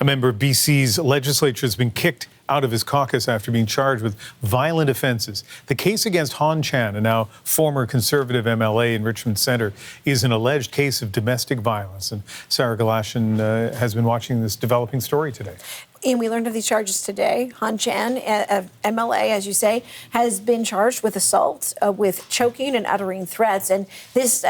A member of BC's legislature has been kicked out of his caucus after being charged with violent offences. The case against Hon Chan, a now former Conservative MLA in Richmond Centre, is an alleged case of domestic violence. And Sarah Galashan has been watching this developing story today. And we learned of these charges today. Hon Chan, MLA, as you say, has been charged with assault, with choking and uttering threats. And this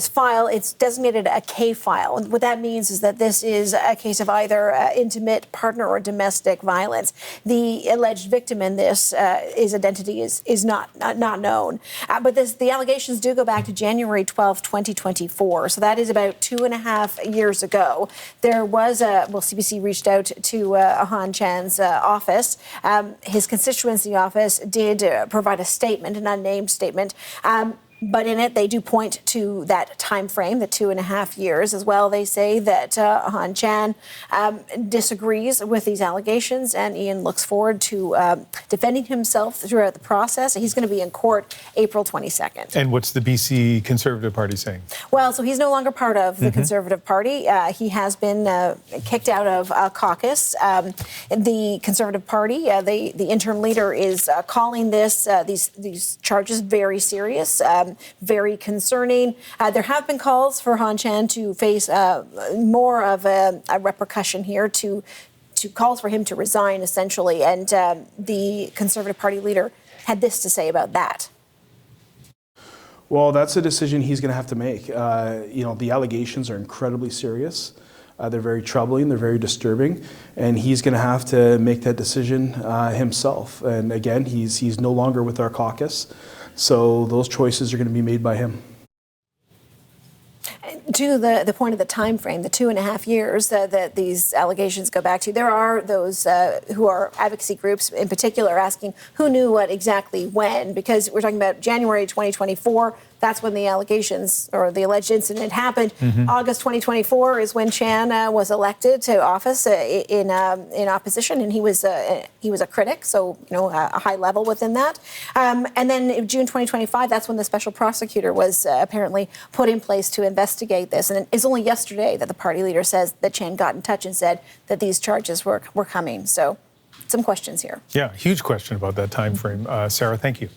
file, it's designated a K file. And what that means is that this is a case of either intimate partner or domestic violence. The alleged victim in this, his identity is not known. But the allegations do go back to January 12, 2024. So that is about 2.5 years ago. There was CBC reached out to Hon Chan's office. His constituency office did provide a statement, an unnamed statement. But in it, they do point to that time frame, the 2.5 years as well. They say that Hon Chan disagrees with these allegations, and Ian looks forward to defending himself throughout the process. He's going to be in court April 22nd. And what's the BC Conservative Party saying? Well, so he's no longer part of the Conservative Party. He has been kicked out of caucus. The Conservative Party, the interim leader, is calling these charges very serious. Very concerning. There have been calls for Hon Chan to face more of a repercussion here, to calls for him to resign, essentially. And the Conservative Party leader had this to say about that. Well, that's a decision he's going to have to make. The allegations are incredibly serious. They're very troubling, they're very disturbing, and he's going to have to make that decision himself. And again, he's no longer with our caucus, so those choices are going to be made by him. To the point of the time frame, the 2.5 years that these allegations go back to, there are those who are advocacy groups in particular asking who knew what exactly when, because we're talking about January 2024. That's when the allegations or the alleged incident happened. August 2024 is when Chan was elected to office in opposition, and he was a critic, so a high level within that. And then in June 2025, that's when the special prosecutor was apparently put in place to investigate this. And it's only yesterday that the party leader says that Chan got in touch and said that these charges were coming. So some questions here. Yeah, huge question about that time frame. Sarah, thank you.